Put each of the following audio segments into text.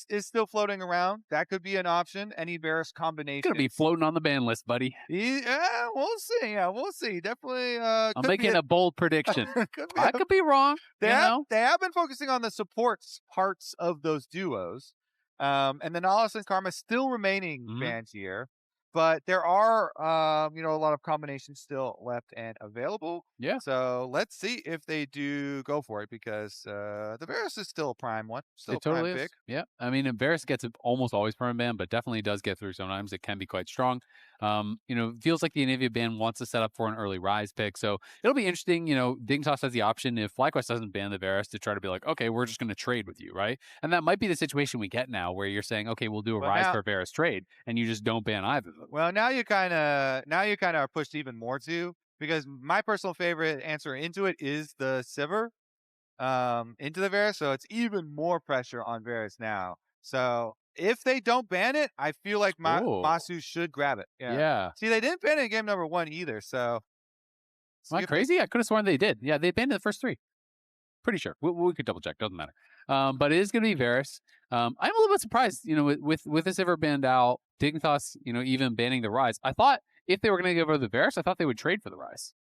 is still floating around. That could be an option. Any Varus combination. Gonna be floating on the ban list, buddy. Yeah, we'll see. Yeah, we'll see. Definitely. I'm making a bold prediction. I could be wrong. They have been focusing on the supports parts of those duos. And then Alice and Karma still remaining banned here. But there are, a lot of combinations still left and available. Yeah. So let's see if they do go for it, because the Varus is still a prime one. Still it totally prime is. pick. Yeah. I mean, Varus gets almost always permanent ban, but definitely does get through sometimes. It can be quite strong. Feels like the Anivia ban wants to set up for an early Rise pick. So it'll be interesting. Dignitas has the option, if FlyQuest doesn't ban the Varus, to try to be like, okay, we're just going to trade with you, right? And that might be the situation we get now, where you're saying, okay, we'll do a Rise for Varus trade, and you just don't ban either of them. Well, now you kind of are pushed even more to, because my personal favorite answer into it is the Sivir into the Varus, so it's even more pressure on Varus now. So if they don't ban it, I feel like Massu should grab it. Yeah. See, they didn't ban it in game number 1 either, so. Am I crazy? I could have sworn they did. Yeah, they banned it the first 3. Pretty sure. We could double check. Doesn't matter. But it is going to be Varus. I'm a little bit surprised, with the Sivir banned out, Dignitas, even banning the Rise. I thought if they were going to give over the Varus, I thought they would trade for the Rise.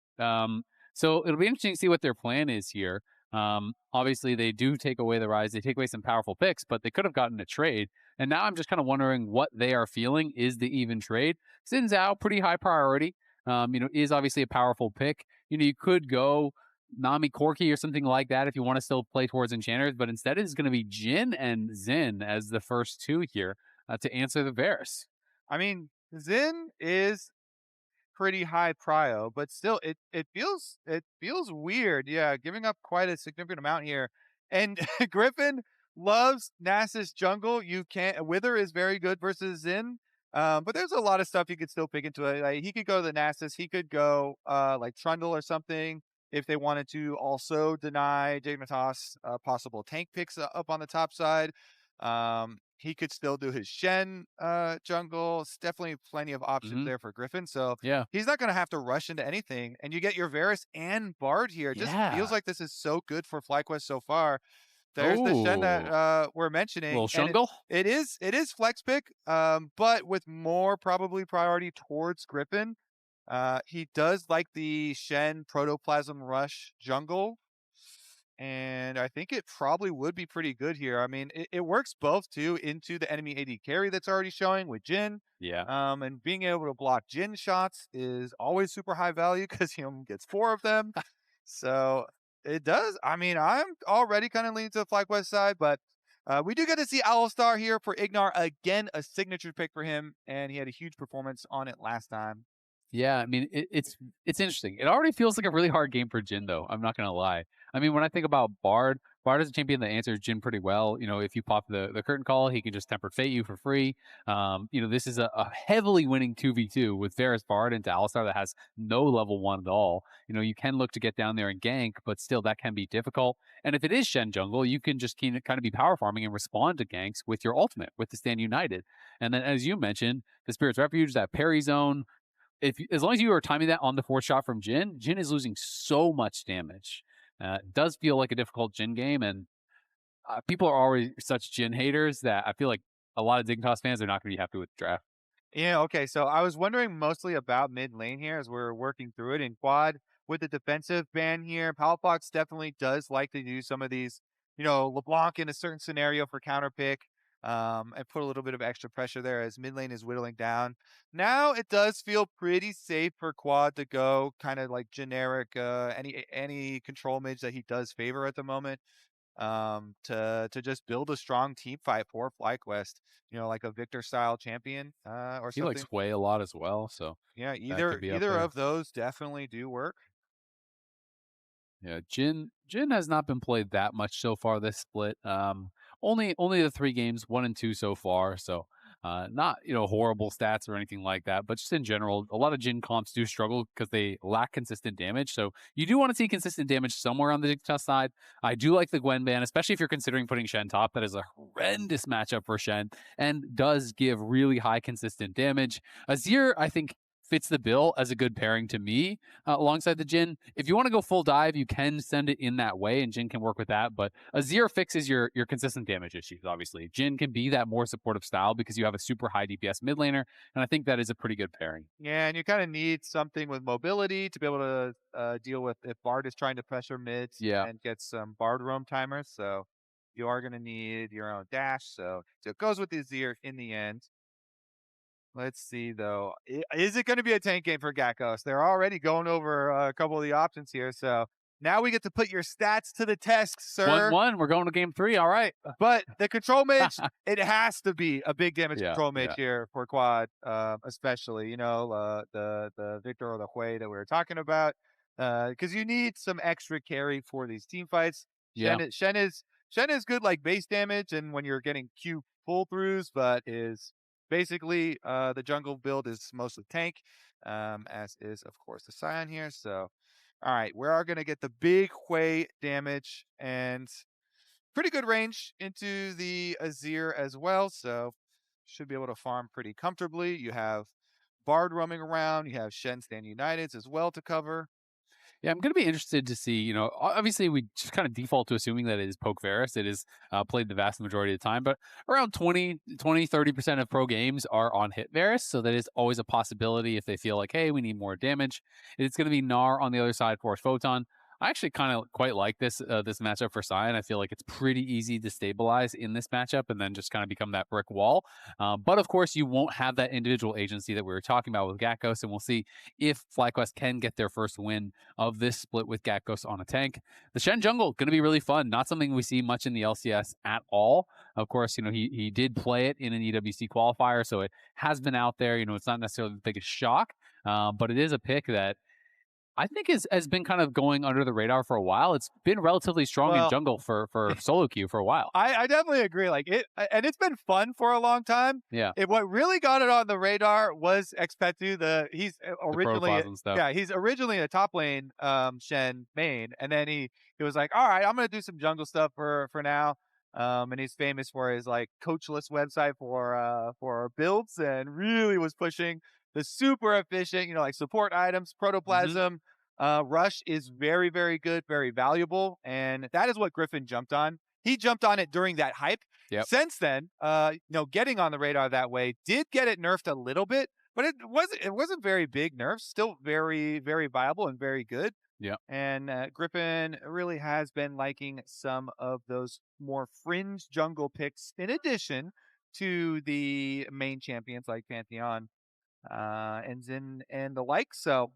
So it'll be interesting to see what their plan is here. Obviously, they do take away the Rise. They take away some powerful picks, but they could have gotten a trade. And now I'm just kind of wondering what they are feeling is the even trade. Xin Zhao, pretty high priority, is obviously a powerful pick. You could go Nami Corki or something like that if you want to still play towards Enchanters, but instead it's going to be Jhin and Xin as the first 2 here to answer the Varus. I mean, Xin is pretty high prio, but still it feels weird. Yeah, giving up quite a significant amount here. And Gryffin loves Nasus jungle. Wither is very good versus Xin. But there's a lot of stuff you could still pick into it. Like, he could go to the Nasus, he could go like Trundle or something if they wanted to also deny Dignitas possible tank picks up on the top side. He could still do his Shen jungle. It's definitely plenty of options there for Gryffin. So yeah, he's not going to have to rush into anything. And you get your Varus and Bard here. It just feels like this is so good for FlyQuest so far. There's the Shen that we're mentioning. Little Shungle? It is flex pick, but with more probably priority towards Gryffin. He does like the Shen Protoplasm Rush jungle. And I think it probably would be pretty good here. I mean, it works both too into the enemy AD carry that's already showing with Jhin. Yeah. And being able to block Jhin shots is always super high value because he gets 4 of them. So it does. I mean, I'm already kind of leaning to the FlyQuest side, but we do get to see Alistar here for Ignar. Again, a signature pick for him, and he had a huge performance on it last time. Yeah, I mean, it's interesting. It already feels like a really hard game for Jhin, though. I'm not going to lie. I mean, when I think about Bard is a champion that answers Jhin pretty well. If you pop the curtain call, he can just Tempered Fate you for free. This is a heavily winning 2v2 with Varus Bard into Alistar that has no level 1 at all. You can look to get down there and gank, but still that can be difficult. And if it is Shen jungle, you can just kind of be power farming and respond to ganks with your ultimate, with the Stand United. And then, as you mentioned, the Spirit's Refuge, that parry zone. As long as you are timing that on the 4th shot from Jhin is losing so much damage. It does feel like a difficult Jhin game, and people are already such Jhin haters that I feel like a lot of Dignitas fans are not going to be happy with the draft. Yeah, okay, so I was wondering mostly about mid lane here as we're working through it. In quad, with the defensive ban here, Palafox definitely does like to do some of these, LeBlanc in a certain scenario for counter pick. And put a little bit of extra pressure there as mid lane is whittling down. Now it does feel pretty safe for quad to go kind of like generic any control mage that he does favor at the moment. To just build a strong team fight for FlyQuest, like a Victor style champion or something. He likes Hwei a lot as well, so yeah, either of those definitely do work. Yeah, Jhin has not been played that much so far this split. Only the 3 games, 1 and 2 so far. So not horrible stats or anything like that, but just in general, a lot of Jhin comps do struggle because they lack consistent damage. So you do want to see consistent damage somewhere on the Dignitas side. I do like the Gwen ban, especially if you're considering putting Shen top. That is a horrendous matchup for Shen and does give really high consistent damage. Azir, I think, fits the bill as a good pairing to me alongside the Jhin. If you want to go full dive, you can send it in that way, and Jhin can work with that. But Azir fixes your consistent damage issues, obviously. Jhin can be that more supportive style because you have a super high DPS mid laner, and I think that is a pretty good pairing. Yeah, and you kind of need something with mobility to be able to deal with if Bard is trying to pressure mids Yeah. and get some Bard roam timers. So you are going to need your own dash. So it goes with the Azir in the end. Let's see, though. Is it going to be a tank game for Gakgos? They're already going over a couple of the options here. So now we get to put your stats to the test, sir. 1-1. We're going to game 3. All right. But the control mage, it has to be a big damage Yeah, control mage yeah. here for quad, especially, you know, the Victor or the Hwei that we were talking about. Because you need some extra carry for these team fights. Yeah. Shen is good like base damage and when you're getting Q pull throughs, but is basically the jungle build is mostly tank, as is of course the Sion here. So all right, we are gonna get the big Hwei damage and pretty good range into the Azir as well. So should be able to farm pretty comfortably. You have Bard roaming around. You have Shen stand Uniteds as well to cover. Yeah, I'm going to be interested to see, obviously we just kind of default to assuming that it is Poke Varus. It is played the vast majority of the time, but around 30% of pro games are on hit Varus. So that is always a possibility if they feel like, hey, we need more damage. It's going to be Gnar on the other side for Photon. I actually kind of quite like this matchup for Sion. I feel like it's pretty easy to stabilize in this matchup and then just kind of become that brick wall. But of course, you won't have that individual agency that we were talking about with Gakgos, and we'll see if FlyQuest can get their first win of this split with Gakgos on a tank. The Shen jungle, going to be really fun. Not something we see much in the LCS at all. Of course, he did play it in an EWC qualifier, so it has been out there. It's not necessarily the biggest shock, but it is a pick that I think has been kind of going under the radar for a while. It's been relatively strong in jungle for solo queue for a while. I definitely agree. Like and it's been fun for a long time. Yeah. What really got it on the radar was Xpetu. He's originally he's originally a top lane Shen main, and then he was like, all right, I'm gonna do some jungle stuff for now. And he's famous for his like coachless website for builds, and really was pushing the super efficient, like support items, protoplasm. Rush is very, very good, very valuable. And that is what Gryffin jumped on. He jumped on it during that hype. Yep. Since then, getting on the radar that way did get it nerfed a little bit, but it wasn't very big nerfs. Still very, very viable and very good. Yeah. And Gryffin really has been liking some of those more fringe jungle picks in addition to the main champions like Pantheon and Xin and the like. So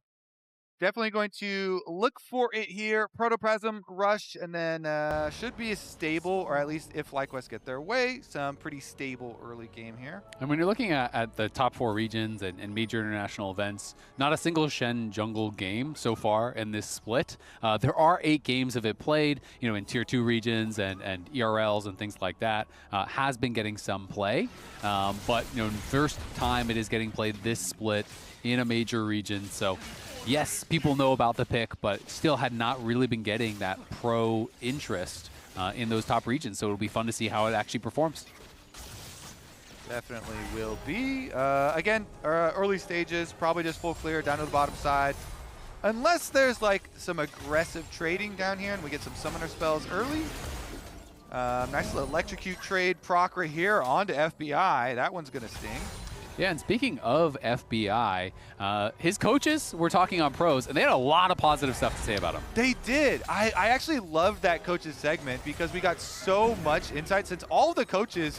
definitely going to look for it here. Protoplasm, Rush, and then should be stable, or at least if FlyQuest get their way, some pretty stable early game here. And when you're looking at the top 4 regions and major international events, not a single Shen jungle game so far in this split. There are 8 games of it played, in tier 2 regions and ERLs and things like that. Has been getting some play, but first time it is getting played this split in a major region. So yes, people know about the pick, but still had not really been getting that pro interest in those top regions. So it'll be fun to see how it actually performs. Definitely will be. Again, early stages, probably just full clear down to the bottom side. Unless there's like some aggressive trading down here and we get some summoner spells early. Nice little electrocute trade proc right here onto FBI. That one's going to sting. Yeah, and speaking of FBI, his coaches were talking on pros, and they had a lot of positive stuff to say about him. They did. I actually loved that coaches segment because we got so much insight since all of the coaches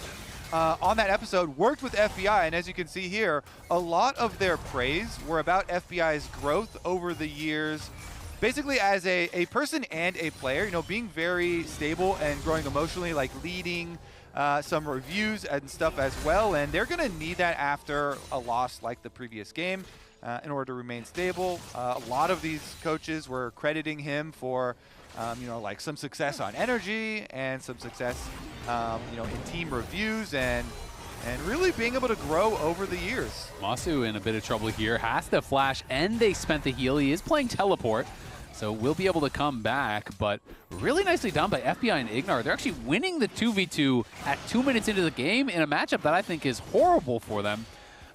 on that episode worked with FBI. And as you can see here, a lot of their praise were about FBI's growth over the years, basically as a person and a player, being very stable and growing emotionally, like leading some reviews and stuff as well, and they're going to need that after a loss like the previous game in order to remain stable. A lot of these coaches were crediting him for, like some success on energy and some success, in team reviews and really being able to grow over the years. Massu in a bit of trouble here, has to flash, and they spent the heal. He is playing teleport, so we'll be able to come back, but really nicely done by FBI and Ignar. They're actually winning the 2v2 at 2 minutes into the game in a matchup that I think is horrible for them.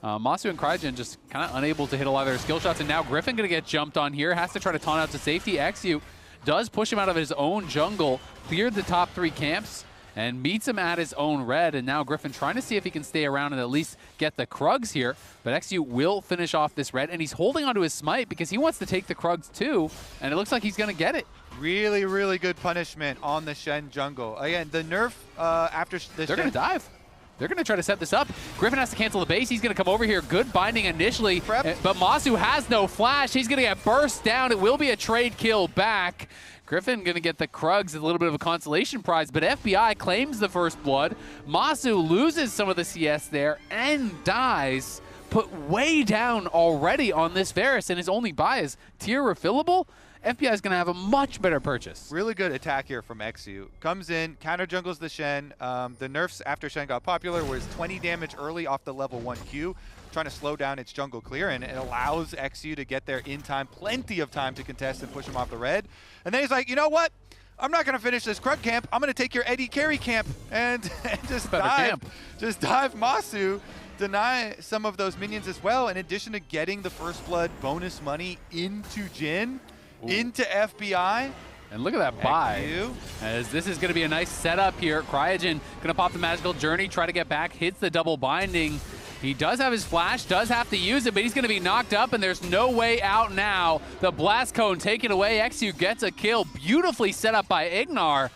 Massu and Cryogen just kind of unable to hit a lot of their skill shots, and now Gryffin going to get jumped on here. Has to try to taunt out to safety. eXyu does push him out of his own jungle, cleared the top 3 camps, and meets him at his own red. And now Gryffin trying to see if he can stay around and at least get the Krugs here. But eXyu will finish off this red, and he's holding onto his smite because he wants to take the Krugs too, and it looks like he's going to get it. Really, really good punishment on the Shen jungle. Again, the nerf after the They're going to dive. They're going to try to set this up. Gryffin has to cancel the base. He's going to come over here. Good binding initially, but Massu has no flash. He's going to get burst down. It will be a trade kill back. Gryffin going to get the Krugs, a little bit of a consolation prize, but FBI claims the first blood. Massu loses some of the CS there and dies, put way down already on this Varus, and his only buy is tier refillable. FBI is going to have a much better purchase. Really good attack here from eXyu. Comes in, counter jungles the Shen. The nerfs after Shen got popular was 20 damage early off the level 1 Q, trying to slow down its jungle clear, and it allows eXyu to get there in time, plenty of time to contest and push him off the red. And then he's like, you know what? I'm not going to finish this Krug camp. I'm going to take your Eddie carry camp and just dive. Just dive Massu. Deny some of those minions as well, in addition to getting the first blood bonus money into Jhin. Ooh. Into FBI. And look at that buy. As this is going to be a nice setup here. Cryogen going to pop the magical journey, try to get back, hits the double binding. He does have his flash, does have to use it, but he's going to be knocked up, and there's no way out now. The blast cone taken away. eXyu gets a kill, beautifully set up by Ignar.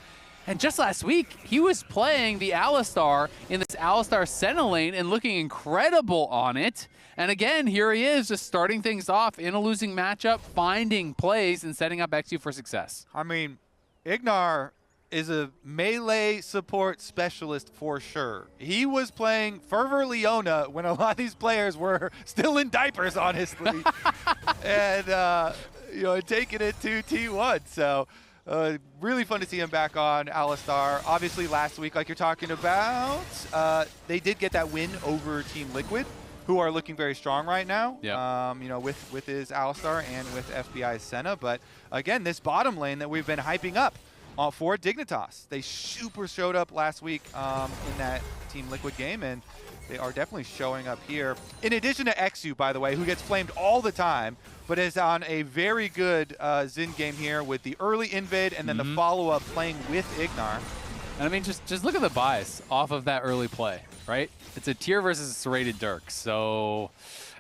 And just last week, he was playing the Alistar in this Alistar Sentinel lane and looking incredible on it. And again, here he is, just starting things off in a losing matchup, finding plays and setting up eXyu for success. I mean, Ignar is a melee support specialist for sure. He was playing Fervor Leona when a lot of these players were still in diapers, honestly. And, you know, taking it to T1. So really fun to see him back on Alistar. Obviously, last week, like you're talking about, they did get that win over Team Liquid, who are looking very strong right now, you know, with his Alistar and with FBI's Senna. But again, this bottom lane that we've been hyping up for Dignitas. They super showed up last week in that Team Liquid game, and they are definitely showing up here. In addition to eXyu, by the way, who gets flamed all the time, but is on a very good Xin game here with the early invade and then the follow-up playing with Ignar. And I mean, just look at the bias off of that early play, right? It's a tier versus a serrated Dirk, so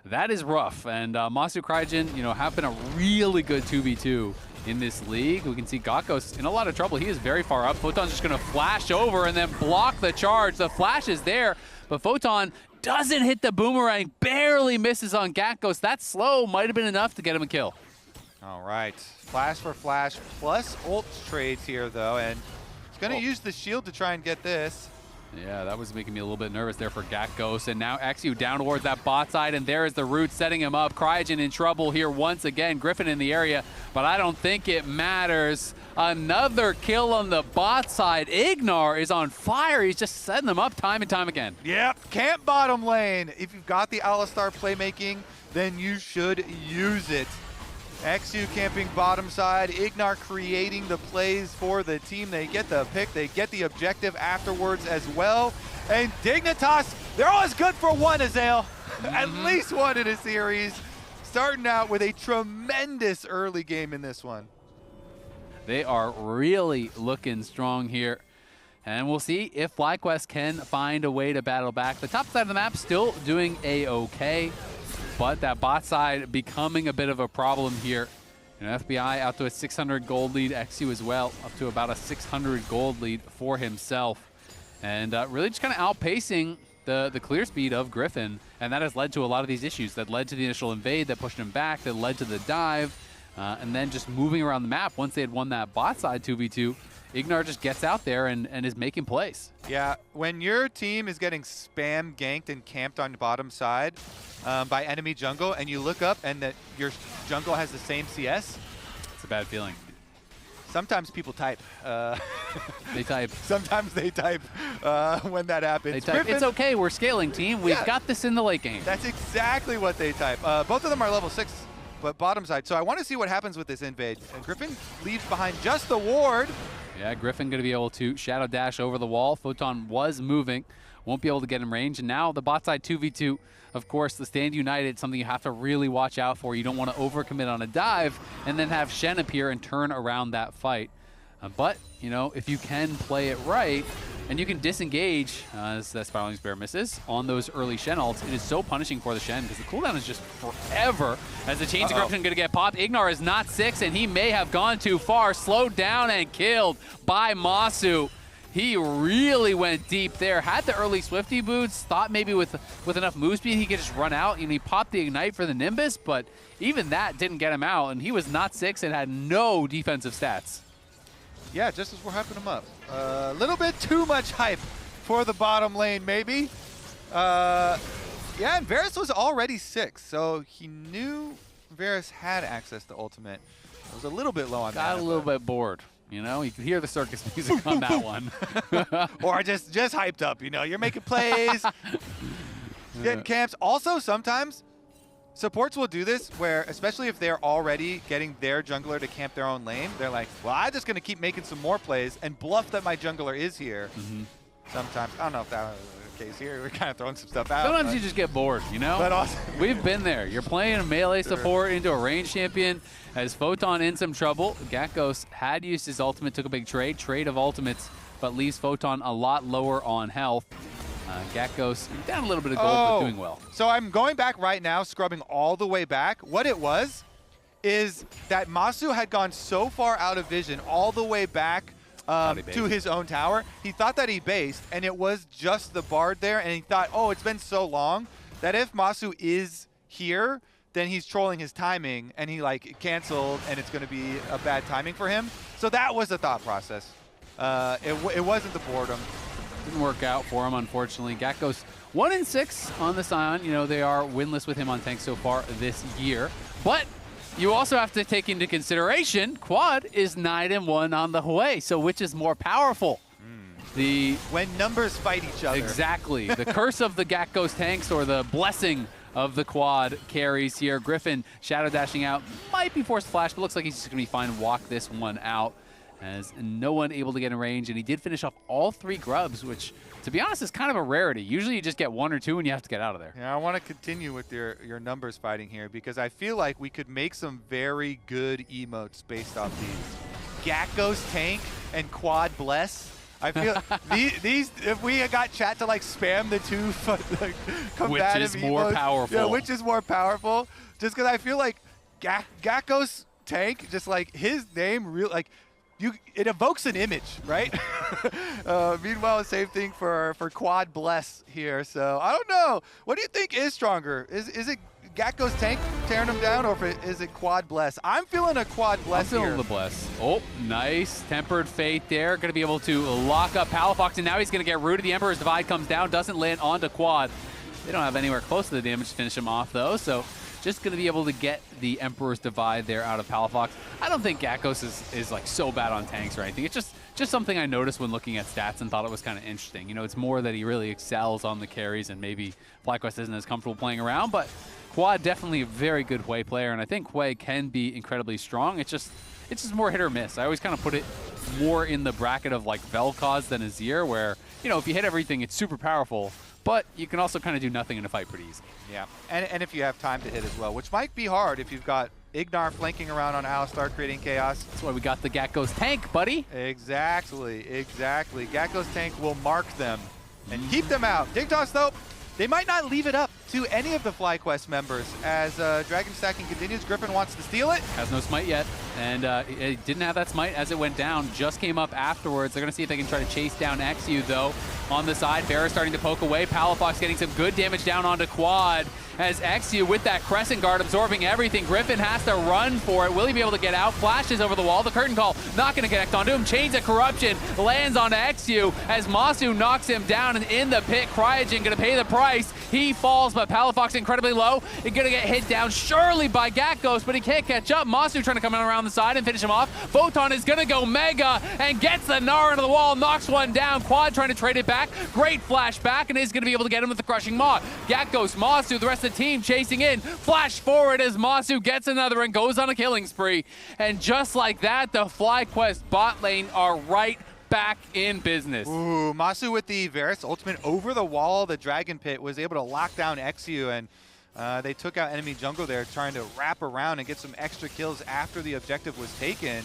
that is rough. And Massu Cryogen, you know, have been a really good 2v2 in this league. We can see Gakgos in a lot of trouble. He is very far up. Photon's just going to flash over and then block the charge. The flash is there, but Photon doesn't hit the boomerang, barely misses on Gakgos. That slow might have been enough to get him a kill. All right, flash for flash plus ult trades here though, and he's going to use the shield to try and get this. Yeah, that was making me a little bit nervous there for Gakgos. And now eXyu down towards that bot side, and there is the root setting him up. Cryogen in trouble here once again. Gryffin in the area, but I don't think it matters. Another kill on the bot side. Ignar is on fire. He's just setting them up time and time again. Yep, camp bottom lane. If you've got the Alistar playmaking, then you should use it. eXyu camping bottom side, Ignar creating the plays for the team. They get the pick, they get the objective afterwards as well. And Dignitas, they're always good for one, Azael. At least one in a series. Starting out with a tremendous early game in this one. They are really looking strong here. And we'll see if FlyQuest can find a way to battle back. The top side of the map still doing a-okay. But that bot side becoming a bit of a problem here. You know, FBI out to a 600 gold lead, eXyu as well, up to about a 600 gold lead for himself. And really just kind of outpacing the clear speed of Gryffin. And that has led to a lot of these issues. That led to the initial invade, that pushed him back, that led to the dive. And then just moving around the map, once they had won that bot side 2v2, Ignar just gets out there and is making plays. Yeah, when your team is getting spam ganked and camped on the bottom side by enemy jungle, and you look up and that your jungle has the same CS, it's a bad feeling. Sometimes people type. They type. Sometimes they type when that happens. They type, it's okay, we're scaling, team. We've got this in the late game. That's exactly what they type. Both of them are level 6, but bottom side. So I want to see what happens with this invade. And Gryffin leaves behind just the ward. Yeah, Gryffin going to be able to shadow dash over the wall. Photon was moving won't be able to get in range. And now the bot side 2v2, of course, the stand united, something you have to really watch out for. You don't want to overcommit on a dive and then have Shen appear and turn around that fight. But, you know, if you can play it right, and you can disengage, as that Spiraling Spear misses, on those early Shen ults, it is so punishing for the Shen, because the cooldown is just forever. As the Chains of Corruption going to get popped, Ignar is not 6, and he may have gone too far. Slowed down and killed by Massu. He really went deep there. Had the early Swifty boots, thought maybe with enough move speed he could just run out, and he popped the Ignite for the Nimbus, but even that didn't get him out, and he was not 6 and had no defensive stats. Yeah, just as we're hyping him up. A little bit too much hype for the bottom lane, maybe. Yeah, and Varus was already 6, so he knew Varus had access to ultimate. It was a little bit low on that. Got a little bit bored. You know, you could hear the circus music on that one. Or just hyped up, you know. You're making plays, getting camps. Also, sometimes supports will do this where, especially if they're already getting their jungler to camp their own lane, they're like, well, I'm just going to keep making some more plays and bluff that my jungler is here. Sometimes. I don't know if that was the case here. We're kind of throwing some stuff out. Sometimes you just get bored, you know? But also we've been there. You're playing a melee support into a range champion. As Photon in some trouble, Gakgos had used his ultimate, took a big trade of ultimates, but leaves Photon a lot lower on health. Gakgos down a little bit of gold, but doing well. So I'm going back right now, scrubbing all the way back. What it was is that Massu had gone so far out of vision all the way back to his own tower. He thought that he based, and it was just the Bard there, and he thought, oh, it's been so long that if Massu is here, then he's trolling his timing, and he like canceled, and it's going to be a bad timing for him. So that was the thought process. It wasn't the boredom. Didn't work out for him, unfortunately. Gakgos 1-6 on the Sion. You know, they are winless with him on tank so far this year. But you also have to take into consideration, Quad is 9-1 on the Hwei, so which is more powerful? When numbers fight each other. Exactly. The curse of the Gakgos tanks or the blessing of the Quad carries here. Gryffin shadow dashing out. Might be forced flash, but looks like he's just going to be fine. Walk this one out. As no one able to get in range, and he did finish off all 3 grubs, which, to be honest, is kind of a rarity. Usually you just get 1 or 2 and you have to get out of there. Yeah, I want to continue with your numbers fighting here, because I feel like we could make some very good emotes based off these. Gakgos tank and Quad bless. I feel these if we had got chat to like spam the 2 like, combative which is more emotes, powerful. Yeah, which is more powerful. Just because I feel like Gakgos tank, just like his name, like. It evokes an image, right? Meanwhile, same thing for Quad Bless here. So I don't know. What do you think is stronger? Is it Gakgos tank tearing him down, or is it Quad Bless? I'm feeling a Quad Bless here. I'm feeling the Bless. Oh, nice. Tempered Fate there. Going to be able to lock up Palafox, and now he's going to get rooted. The Emperor's Divide comes down, doesn't land onto Quad. They don't have anywhere close to the damage to finish him off, though, so just going to be able to get the Emperor's Divide there out of Palafox. I don't think Gakgos is like so bad on tanks or anything. It's just something I noticed when looking at stats and thought it was kind of interesting. You know, it's more that he really excels on the carries, and maybe FlyQuest isn't as comfortable playing around, but Quad definitely a very good Hwei player, and I think Hwei can be incredibly strong. It's just more hit or miss. I always kind of put it more in the bracket of like Vel'Koz than Azir, where, you know, if you hit everything, it's super powerful, but you can also kind of do nothing in a fight pretty easily. Yeah, and if you have time to hit as well, which might be hard if you've got Ignar flanking around on Alistar, creating chaos. That's why we got the Gakgos tank, buddy. Exactly. Gakgos tank will mark them and keep them out. Dignitas, though, they might not leave it up to any of the FlyQuest members as Dragon stacking continues. Gryffin wants to steal it. Has no smite yet, and it didn't have that smite as it went down. Just came up afterwards. They're going to see if they can try to chase down eXyu, though. On the side, Varus starting to poke away. Palafox getting some good damage down onto Quad as eXyu with that Crescent Guard absorbing everything. Gryffin has to run for it. Will he be able to get out? Flashes over the wall. The Curtain Call not going to connect onto him. Chains of Corruption lands onto eXyu as Massu knocks him down, and in the pit, Cryogen going to pay the price. He falls, but Palafox incredibly low. He's going to get hit down surely by Gakgos, but he can't catch up. Massu trying to come in around the side and finish him off. Photon is going to go mega and gets the Gnar into the wall, knocks one down. Quad trying to trade it back. Great flash back, and is going to be able to get him with the Crushing Maw. Gakgos, Massu, the rest of the team chasing in. Flash forward as Massu gets another and goes on a killing spree. And just like that, the FlyQuest bot lane are right back in business. Ooh, Massu with the Varus ultimate over the wall. The Dragon Pit was able to lock down eXyu, and they took out enemy jungle there, trying to wrap around and get some extra kills after the objective was taken.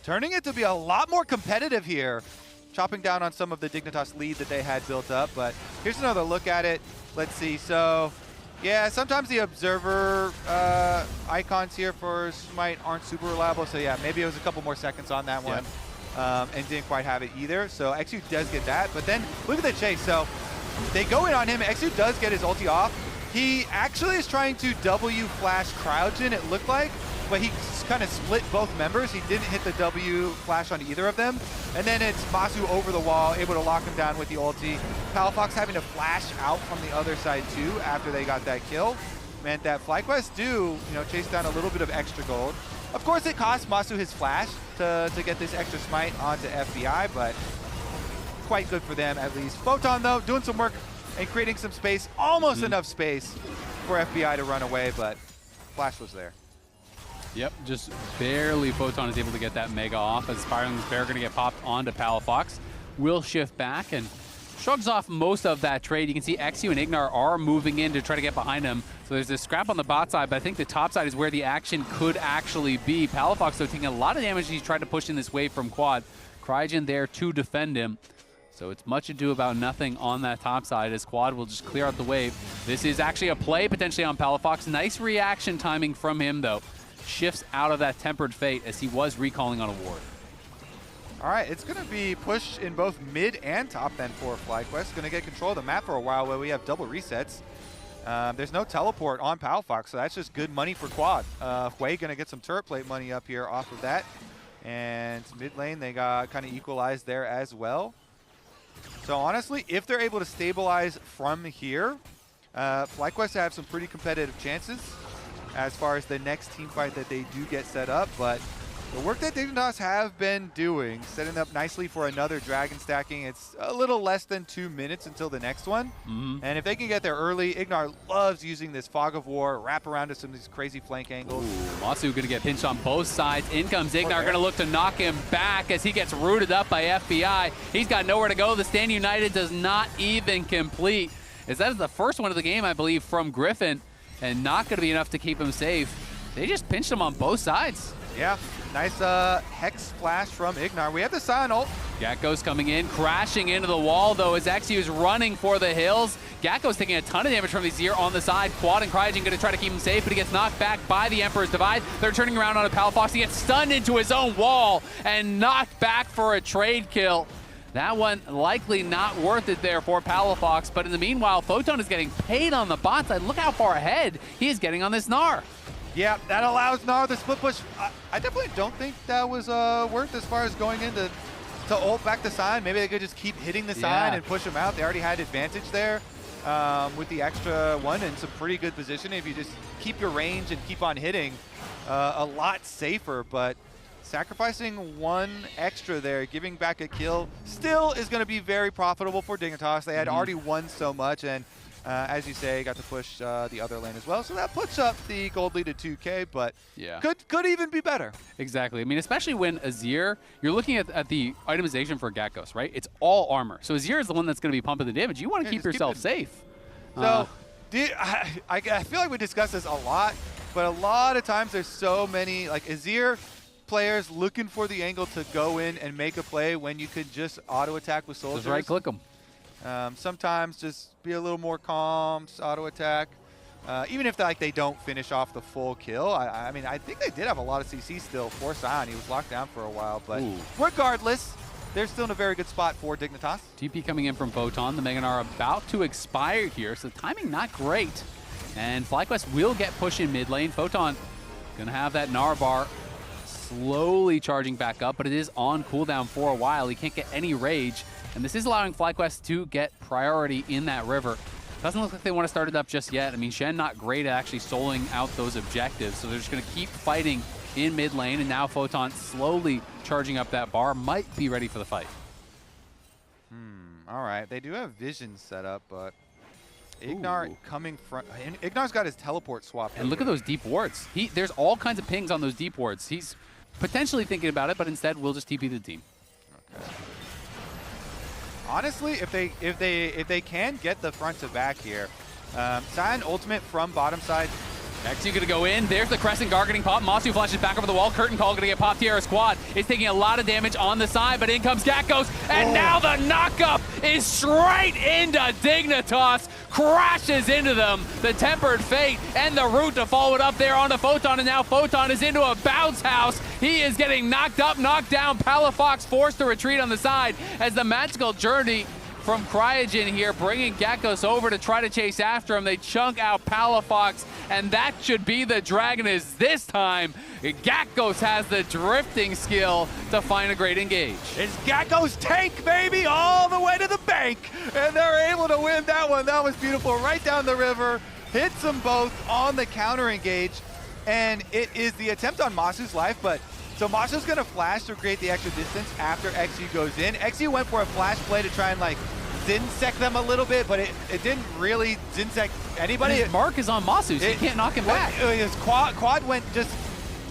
Turning it to be a lot more competitive here. Chopping down on some of the Dignitas lead that they had built up, but here's another look at it. Let's see, so yeah, sometimes the observer icons here for Smite aren't super reliable, so yeah, maybe it was a couple more seconds on that one, and didn't quite have it either. So eXyu does get that, but then look at the chase. So they go in on him, eXyu does get his ulti off. He actually is trying to W flash Cryogen, it looked like, but he kind of split both members. He didn't hit the W flash on either of them. And then it's Massu over the wall, able to lock him down with the ulti. Palafox having to flash out from the other side too after they got that kill. Meant that FlyQuest do, chase down a little bit of extra gold. Of course, it cost Massu his flash to get this extra smite onto FBI, but quite good for them at least. Photon though, doing some work and creating some space, almost enough space for FBI to run away, but flash was there. Yep, just barely Photon is able to get that Mega off as Spiraling Bear going to get popped onto Palafox. Will shift back and shrugs off most of that trade. You can see eXyu and Ignar are moving in to try to get behind him. So there's this scrap on the bot side, but I think the top side is where the action could actually be. Palafox, though, taking a lot of damage. He's tried to push in this wave from quad. Cryogen there to defend him. So it's much ado about nothing on that top side as quad will just clear out the wave. This is actually a play potentially on Palafox. Nice reaction timing from him, though. Shifts out of that Tempered Fate as he was recalling on a ward. All right, it's going to be pushed in both mid and top then for FlyQuest. Going to get control of the map for a while where we have double resets. There's no teleport on Palafox, so that's just good money for quad. Hwei going to get some turret plate money up here off of that. And mid lane, they got kind of equalized there as well. So honestly, if they're able to stabilize from here, FlyQuest have some pretty competitive chances as far as the next team fight that they do get set up, but the work that Dignitas have been doing, setting up nicely for another dragon stacking. It's a little less than 2 minutes until the next one. And if they can get there early, Ignar loves using this Fog of War, wrap around to some of these crazy flank angles. Massu gonna get pinched on both sides. In comes Ignar, gonna look to knock him back as he gets rooted up by FBI. He's got nowhere to go. The stand united does not even complete, as that is the first one of the game, I believe, from Gryffin, and not gonna be enough to keep him safe. They just pinched him on both sides. Yeah, nice Hex flash from Ignar. We have the Sion ult. Gakgos coming in, crashing into the wall, though, as eXyu is running for the hills. Gakgos taking a ton of damage from Azir on the side. Quad and Cryogen going to try to keep him safe, but he gets knocked back by the Emperor's Divide. They're turning around on a Palafox. He gets stunned into his own wall and knocked back for a trade kill. That one likely not worth it there for Palafox, but in the meanwhile, Photon is getting paid on the bot side. Look how far ahead he is getting on this Gnar. Yeah, that allows Gnar the split push. I definitely don't think that was worth as far as going into ult back the Sion. Maybe they could just keep hitting the Sion and push him out. They already had advantage there with the extra one and some pretty good positioning. If you just keep your range and keep on hitting, a lot safer. But sacrificing one extra there, giving back a kill, still is going to be very profitable for Dignitas. They had already won so much, and as you say, got to push the other lane as well. So that puts up the gold lead at 2K, but could even be better. Exactly. I mean, especially when Azir, you're looking at the itemization for Gakgos, right? It's all armor. So Azir is the one that's going to be pumping the damage. You want to keep yourself safe. So I feel like we discussed this a lot, but a lot of times there's so many, like Azir players looking for the angle to go in and make a play when you could just auto-attack with soldiers. Just right-click them. Sometimes just be a little more calm, just auto-attack. Even if they don't finish off the full kill. I mean, I think they did have a lot of CC still for Sion. He was locked down for a while, but regardless, they're still in a very good spot for Dignitas. TP coming in from Photon. The Mega Gnar about to expire here, so timing not great. And FlyQuest will get pushed in mid lane. Photon gonna have that Gnar bar slowly charging back up, but it is on cooldown for a while. He can't get any rage. And this is allowing FlyQuest to get priority in that river. Doesn't look like they want to start it up just yet. I mean, Shen not great at actually soloing out those objectives, so they're just going to keep fighting in mid lane, and now Photon slowly charging up that bar, might be ready for the fight. All right, they do have vision set up, but Ignar coming from... Ignar's got his teleport swap. And look at those deep wards. There's all kinds of pings on those deep wards. He's potentially thinking about it, but instead we'll just TP the team. Okay. honestly, if they can get the front to back here, Sion ultimate from bottom side. eXyu gonna go in. There's the Crescent Guard getting popped. Massu flashes back over the wall. Curtain Call gonna get popped here. Squad is taking a lot of damage on the side, but in comes Gakgos. And now the knockup is straight into Dignitas. Crashes into them. The Tempered Fate and the root to follow it up there onto Photon. And now Photon is into a bounce house. He is getting knocked up, knocked down. Palafox forced to retreat on the side as the magical journey from Cryogen here, bringing Gakgos over to try to chase after him. They chunk out Palafox, and that should be the Dragon. Is this time, Gakgos has the drifting skill to find a great engage. It's Gakgos tank, baby, all the way to the bank, and they're able to win that one. That was beautiful, right down the river, hits them both on the counter engage, and it is the attempt on Massu's life, but so Massu's gonna flash to create the extra distance after eXyu goes in. eXyu went for a flash play to try and like Zinsec them a little bit, but it didn't really Zinsec anybody. And his mark is on Massu, so you can't knock him back. His quad went just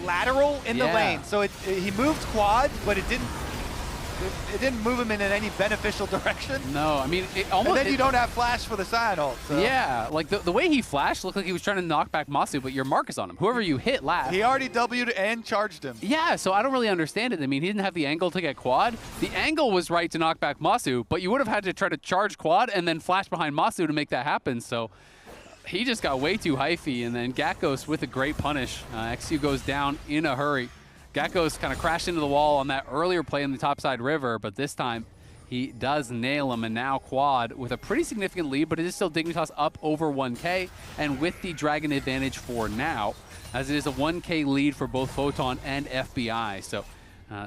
lateral in the lane, so he moved quad, but it didn't move him in any beneficial direction. No, I mean, it almost... And then you don't have flash for the Sion ult. So. Yeah, like the way he flashed looked like he was trying to knock back Massu, but your mark is on him. Whoever you hit last. He already W'd and charged him. Yeah, so I don't really understand it. I mean, he didn't have the angle to get quad. The angle was right to knock back Massu, but you would have had to try to charge quad and then flash behind Massu to make that happen. So he just got way too hyphy, and then Gakgos with a great punish. eXyu goes down in a hurry. Gakgos kind of crashed into the wall on that earlier play in the topside river, but this time he does nail him, and now quad with a pretty significant lead, but it is still Dignitas up over 1K, and with the Dragon advantage for now, as it is a 1K lead for both Photon and FBI. So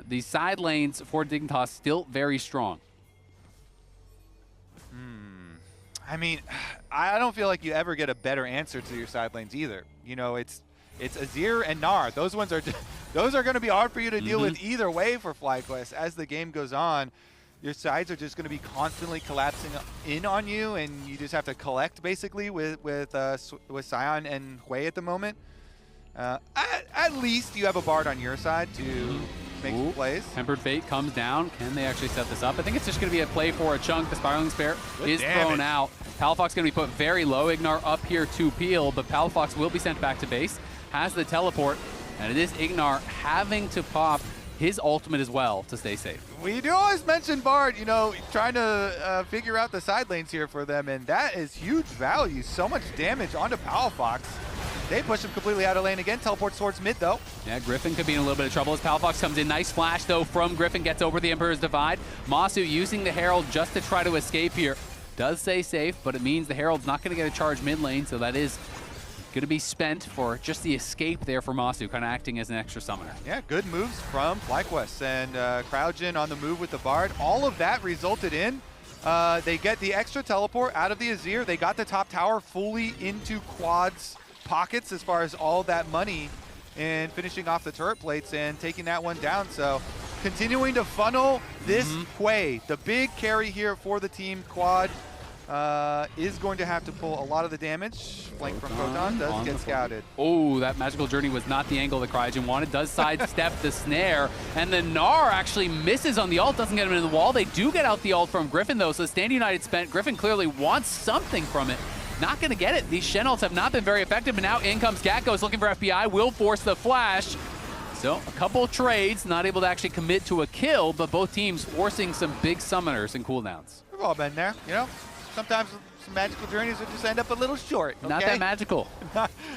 these side lanes for Dignitas still very strong. I mean, I don't feel like you ever get a better answer to your side lanes either. You know, it's Azir and Gnar. Those ones are those are going to be hard for you to deal with either way for FlyQuest. As the game goes on, your sides are just going to be constantly collapsing in on you, and you just have to collect basically with Sion and Hwei at the moment. At least you have a Bard on your side to make some plays. Tempered Fate comes down. Can they actually set this up? I think it's just going to be a play for a chunk. The Spiraling Spear is thrown out. Palafox going to be put very low. Ignar up here to peel, but Palafox will be sent back to base. Has the teleport, and it is Ignar having to pop his ultimate as well to stay safe. We do always mention Bard, you know, trying to figure out the side lanes here for them, and that is huge value. So much damage onto Palafox. They push him completely out of lane again. Teleports towards mid, though. Yeah, Gryffin could be in a little bit of trouble as Palafox comes in. Nice flash, though, from Gryffin. Gets over the Emperor's Divide. Massu using the Herald just to try to escape here. Does stay safe, but it means the Herald's not going to get a charge mid lane, so that is going to be spent for just the escape there for Massu, kind of acting as an extra summoner. Yeah, good moves from FlyQuest, and Cryogen on the move with the Bard. All of that resulted in they get the extra teleport out of the Azir. They got the top tower fully into Quad's pockets as far as all that money, and finishing off the turret plates and taking that one down. So continuing to funnel this Hwei, the big carry here for the team. Quad is going to have to pull a lot of the damage. Flank from Photon does get scouted. Oh, that magical journey was not the angle that Cryogen wanted. Does sidestep the snare, and then Gnar actually misses on the ult, doesn't get him into the wall. They do get out the ult from Gryffin, though, so Stand United spent. Gryffin clearly wants something from it. Not going to get it. These Shen ults have not been very effective, but now in comes Gakgos looking for FBI, will force the flash. So a couple of trades, not able to actually commit to a kill, but both teams forcing some big summoners and cooldowns. We've all been there, you know? Sometimes some magical journeys will just end up a little short. Okay? Not that magical.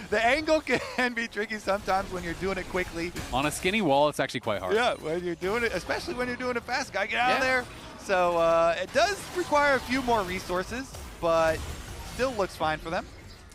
The angle can be tricky sometimes when you're doing it quickly. On a skinny wall, it's actually quite hard. Yeah, when you're doing it, especially when you're doing it fast. Gotta get out of there. So it does require a few more resources, but still looks fine for them.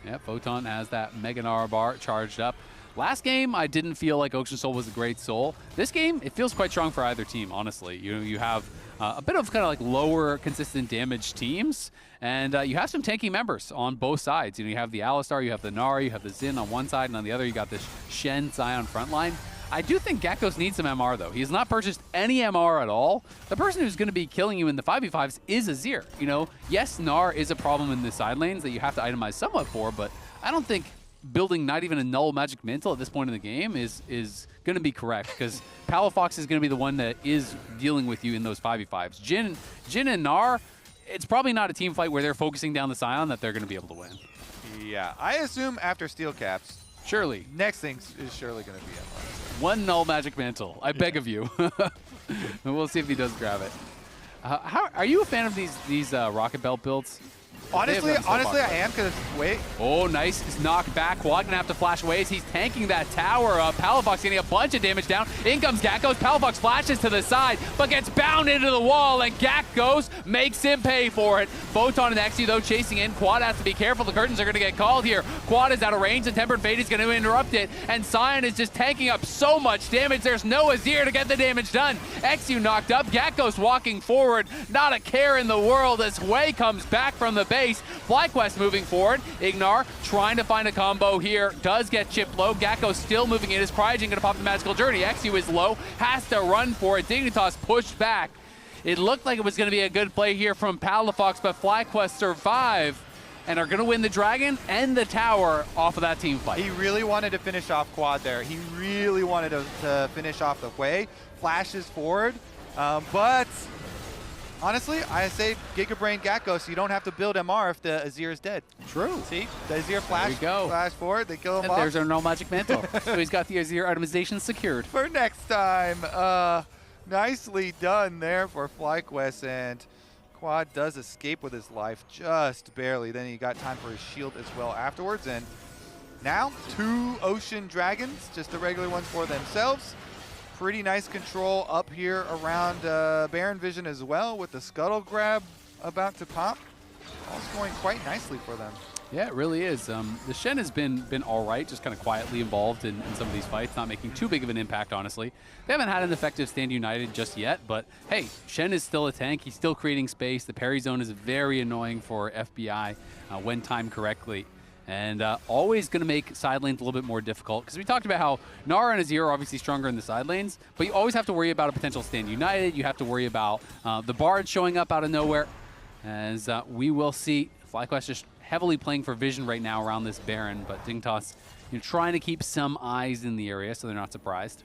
Yeah, Photon has that Mega Gnar bar charged up. Last game, I didn't feel like Ocean Soul was a great soul. This game, it feels quite strong for either team, honestly. You have a bit of kind of like lower consistent damage teams, and you have some tanky members on both sides. You know, you have the Alistar, you have the Gnar, you have the Xin on one side, and on the other you got this Shen Sion frontline. I do think Gakgos needs some MR, though. He has not purchased any MR at all. The person who's going to be killing you in the 5v5s is Azir. You know, yes, Gnar is a problem in the side lanes that you have to itemize somewhat for, but I don't think building not even a null magic mantle at this point in the game is going to be correct, because Palafox is going to be the one that is dealing with you in those 5v5s. Jhin and Gnar, it's probably not a team fight where they're focusing down the Sion that they're going to be able to win. Yeah, I assume after Steel Caps, surely. next thing is surely going to be FlyQuest. One null magic mantle. I beg of you. And we'll see if he does grab it. Are you a fan of these Rocket Belt builds? Honestly, I am, because wait. Oh, nice knock back. Quad gonna have to flash away as he's tanking that tower up. Palafox getting a bunch of damage down. In comes Gakgos. Palafox flashes to the side, but gets bound into the wall, and Gakgos makes him pay for it. Photon and eXyu, though, chasing in. Quad has to be careful. The curtains are gonna get called here. Quad is out of range, and Tempered Fate is gonna interrupt it, and Sion is just tanking up so much damage. There's no Azir to get the damage done. eXyu knocked up. Gakgos walking forward. Not a care in the world as Hwei comes back from the base. FlyQuest moving forward. Ignar trying to find a combo here. Does get chipped low. Gakgos still moving in. Is Cryogen going to pop the magical journey? eXyu is low. Has to run for it. Dignitas pushed back. It looked like it was going to be a good play here from Palafox, but FlyQuest survive and are going to win the dragon and the tower off of that team fight. He really wanted to finish off Quad there. He really wanted to finish off the Hwei. Flashes forward, but honestly, I say Gigabrain Gakgos, you don't have to build MR if the Azir is dead. True. See, the Azir flash forward, they kill him and off. There's our no magic mantle. So he's got the Azir itemization secured. For next time. Nicely done there for FlyQuest, and Quad does escape with his life just barely. Then he got time for his shield as well afterwards, and now 2 Ocean Dragons, just the regular ones for themselves. Pretty nice control up here around Baron Vision as well, with the Scuttle Grab about to pop. All going quite nicely for them. Yeah, it really is. The Shen has been all right, just kind of quietly involved in some of these fights, not making too big of an impact, honestly. They haven't had an effective stand united just yet, but hey, Shen is still a tank. He's still creating space. The parry zone is very annoying for FBI when timed correctly. And always going to make side lanes a little bit more difficult, because we talked about how Gnar and Azir are obviously stronger in the side lanes, but you always have to worry about a potential stand united. You have to worry about the Bard showing up out of nowhere, as we will see FlyQuest just heavily playing for vision right now around this Baron, but Dignitas trying to keep some eyes in the area so they're not surprised.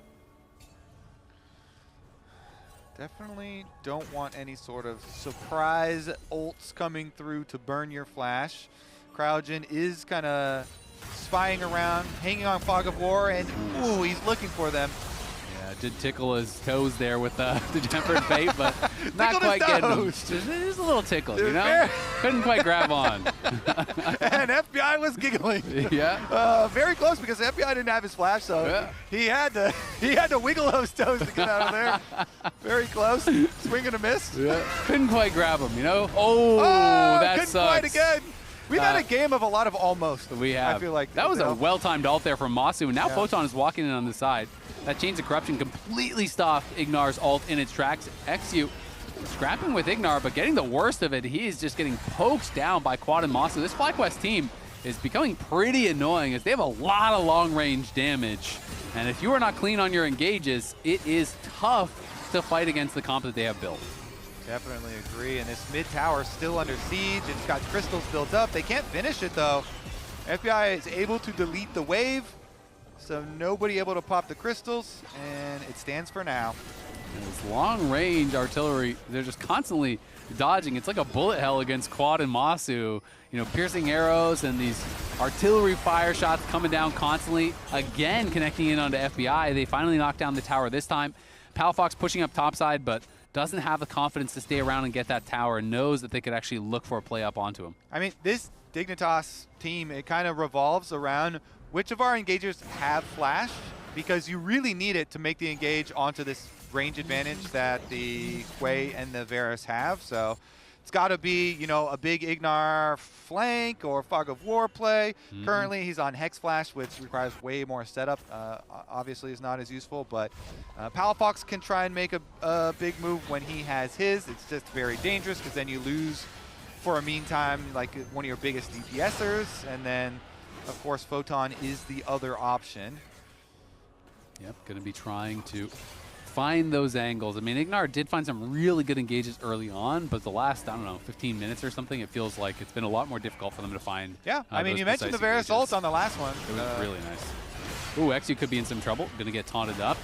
Definitely don't want any sort of surprise ults coming through to burn your flash. Cryogen is kind of spying around, hanging on Fog of War, and ooh, he's looking for them. Yeah, did tickle his toes there with the Tempered Fate, but not quite getting him. Just a little tickle, you know? Couldn't quite grab on. And FBI was giggling. Yeah. Very close, because FBI didn't have his flash, so yeah. he had to wiggle those toes to get out of there. Very close. Swing and a miss. Yeah. Couldn't quite grab him, you know? Oh, that couldn't sucks. quite again. We've had a game of a lot of almost. We have. I feel like that was a well-timed ult there from Massu, and now Yeah. Photon is walking in on the side. That Chains of Corruption completely stopped Ignar's ult in its tracks. eXyu scrapping with Ignar, but getting the worst of it. He is just getting poked down by Quad and Massu. This FlyQuest team is becoming pretty annoying, as they have a lot of long-range damage. And if you are not clean on your engages, it is tough to fight against the comp that they have built. Definitely agree, and this mid tower is still under siege. It's got crystals built up. They can't finish it though. FBI is able to delete the wave, so nobody able to pop the crystals, and it stands for now. This long-range artillery, they're just constantly dodging. It's like a bullet hell against Quad and Massu. Piercing arrows and these artillery fire shots coming down constantly. Again, connecting in onto FBI. They finally knock down the tower this time. Palafox pushing up topside, but doesn't have the confidence to stay around and get that tower, and knows that they could actually look for a play up onto him. I mean, this Dignitas team, it kind of revolves around which of our engagers have flash, because you really need it to make the engage onto this range advantage that the Hwei and the Varus have. So it's got to be, a big Ignar flank or Fog of War play. Currently, he's on Hex Flash, which requires way more setup. Obviously, is not as useful, but Palafox can try and make a big move when he has his. It's just very dangerous, because then you lose for a meantime, like one of your biggest DPSers, and then, of course, Photon is the other option. Yep, going to be trying to find those angles. I mean, Ignar did find some really good engages early on, but the last, I don't know, 15 minutes or something, it feels like it's been a lot more difficult for them to find. Yeah, I mean, you mentioned the Varus ult on the last one. It was really nice. Ooh, eXyu could be in some trouble. Going to get taunted up.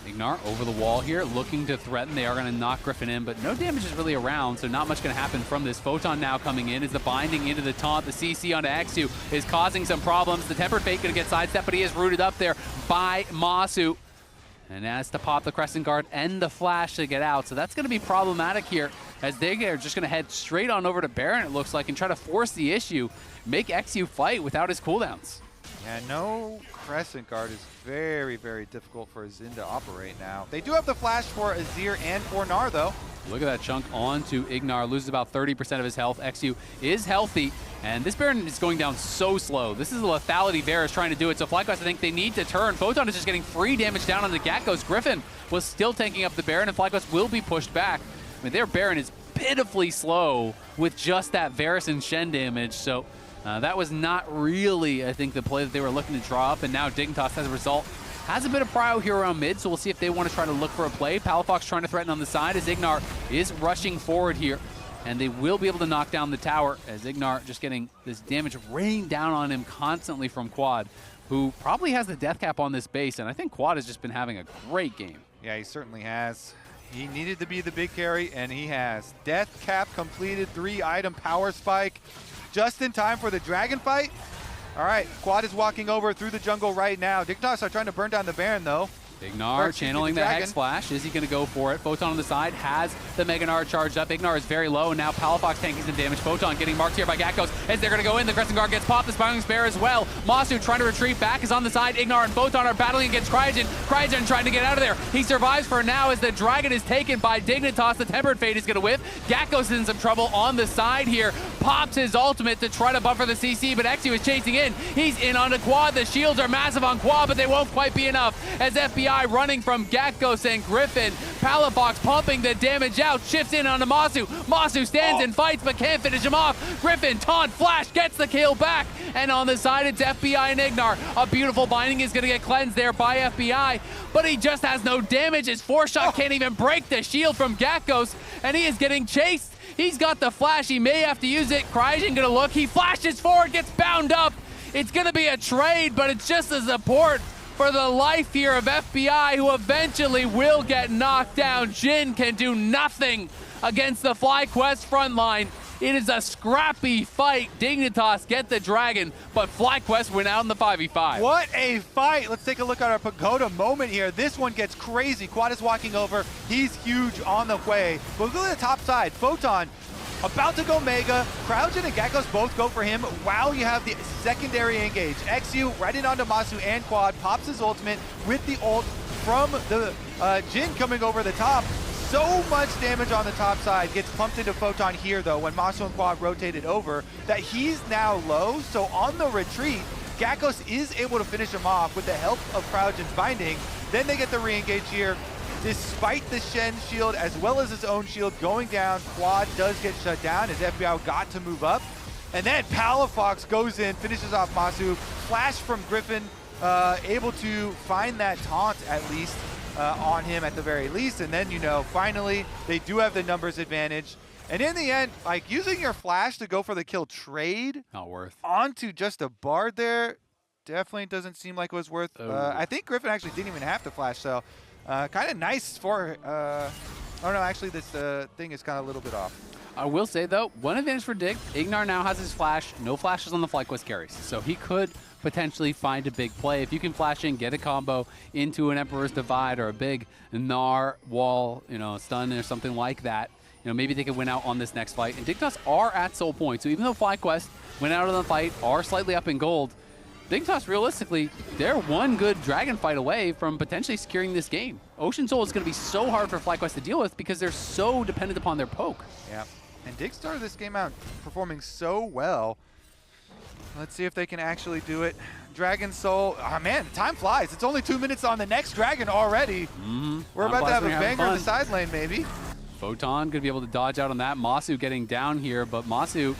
Ignar over the wall here, looking to threaten. They are going to knock Gryffin in, but no damage is really around, so not much going to happen from this. Photon now coming in. Is the binding into the taunt. The CC onto eXyu is causing some problems. The Tempered Fate going to get sidestepped, but he is rooted up there by Massu. And has to pop the Crescent Guard and the Flash to get out. So that's going to be problematic here, as they are just going to head straight on over to Baron, it looks like, and try to force the issue. Make eXyu fight without his cooldowns. Yeah, no Crescent Guard is very, very difficult for Xin to operate now. They do have the Flash for Azir and for Gnar, though. Look at that chunk onto Ignar. Loses about 30% of his health. eXyu is healthy, and this Baron is going down so slow. This is a lethality Varus trying to do it, so FlyQuest, I think they need to turn. Photon is just getting free damage down on the Gakgos. Gryffin was still taking up the Baron, and FlyQuest will be pushed back. I mean, their Baron is pitifully slow with just that Varus and Shen damage, so that was not really, I think, the play that they were looking to draw up, and now Dignitas, as a result, has a bit of prio here around mid, so we'll see if they want to try to look for a play. Palafox trying to threaten on the side as Ignar is rushing forward here, and they will be able to knock down the tower as Ignar just getting this damage raining down on him constantly from Quad, who probably has the death cap on this base, and I think Quad has just been having a great game. Yeah, he certainly has. He needed to be the big carry, and he has. Death cap completed, 3-item power spike, just in time for the dragon fight. All right, Quad is walking over through the jungle right now. Dignitas are trying to burn down the Baron, though. Ignar channeling the Hex Flash. Is he going to go for it? Photon on the side has the Mega Gnar charged up. Ignar is very low, and now Palafox tanking some damage. Photon getting marked here by Gakgos as they're going to go in. The Crescent Guard gets popped. The Spiraling Spear as well. Massu trying to retreat back is on the side. Ignar and Photon are battling against Cryogen. Cryogen trying to get out of there. He survives for now as the Dragon is taken by Dignitas. The Tempered Fate is going to whip. Gakgos is in some trouble on the side here. Pops his ultimate to try to buffer the CC, but eXyu is chasing in. He's in on the Quad. The shields are massive on Quad, but they won't quite be enough as FBI running from Gakgos and Gryffin. Palafox pumping the damage out, shifts in onto Massu. Massu stands and fights, but can't finish him off. Gryffin, taunt, flash, gets the kill back. And on the side, it's FBI and Ignar. A beautiful binding is going to get cleansed there by FBI, but he just has no damage. His 4-shot can't even break the shield from Gakgos, and he is getting chased. He's got the flash. He may have to use it. Cryogen going to look. He flashes forward, gets bound up. It's going to be a trade, but it's just a support for the life here of FBI, who eventually will get knocked down. Jhin can do nothing against the FlyQuest front line. It is a scrappy fight. Dignitas get the dragon, but FlyQuest win out in the 5v5. What a fight. Let's take a look at our Pagoda moment here. This one gets crazy. Quad is walking over. He's huge on the way. But look at the top side. Photon about to go Mega. Cryogen and Gakgos both go for him while you have the secondary engage. eXyu right in onto Massu and Quad, pops his ultimate with the ult from the Jhin coming over the top. So much damage on the top side. Gets pumped into Photon here, though, when Massu and Quad rotated over, that he's now low. So on the retreat, Gakgos is able to finish him off with the help of Cryogen's binding. Then they get the re-engage here. Despite the Shen shield as well as his own shield going down, Quad does get shut down as FBI got to move up. And then Palafox goes in, finishes off Massu. Flash from Gryffin, able to find that taunt at least on him at the very least. And then, you know, finally, they do have the numbers advantage. And in the end, like, using your flash to go for the kill trade Not worth. onto just a Bard there definitely doesn't seem like it was worth. I think Gryffin actually didn't even have to flash, so kind of nice for, oh no, actually this thing is kind of a little bit off. I will say, though, one advantage for Dig, Ignar now has his flash. No flashes on the FlyQuest carries, so he could potentially find a big play. If you can flash in, get a combo into an Emperor's Divide or a big Gnar wall, you know, stun or something like that, you know, maybe they could win out on this next fight. And Dignitas are at soul point, so even though FlyQuest went out of the fight, are slightly up in gold, Dignitas, realistically, they're one good dragon fight away from potentially securing this game. Ocean Soul is going to be so hard for FlyQuest to deal with because they're so dependent upon their poke. Yeah, and Dig started this game out performing so well. Let's see if they can actually do it. Dragon Soul, oh man, time flies. It's only 2 minutes on the next dragon already. We're about to have a banger in the side lane, maybe. Photon going to be able to dodge out on that. Massu getting down here, but Massu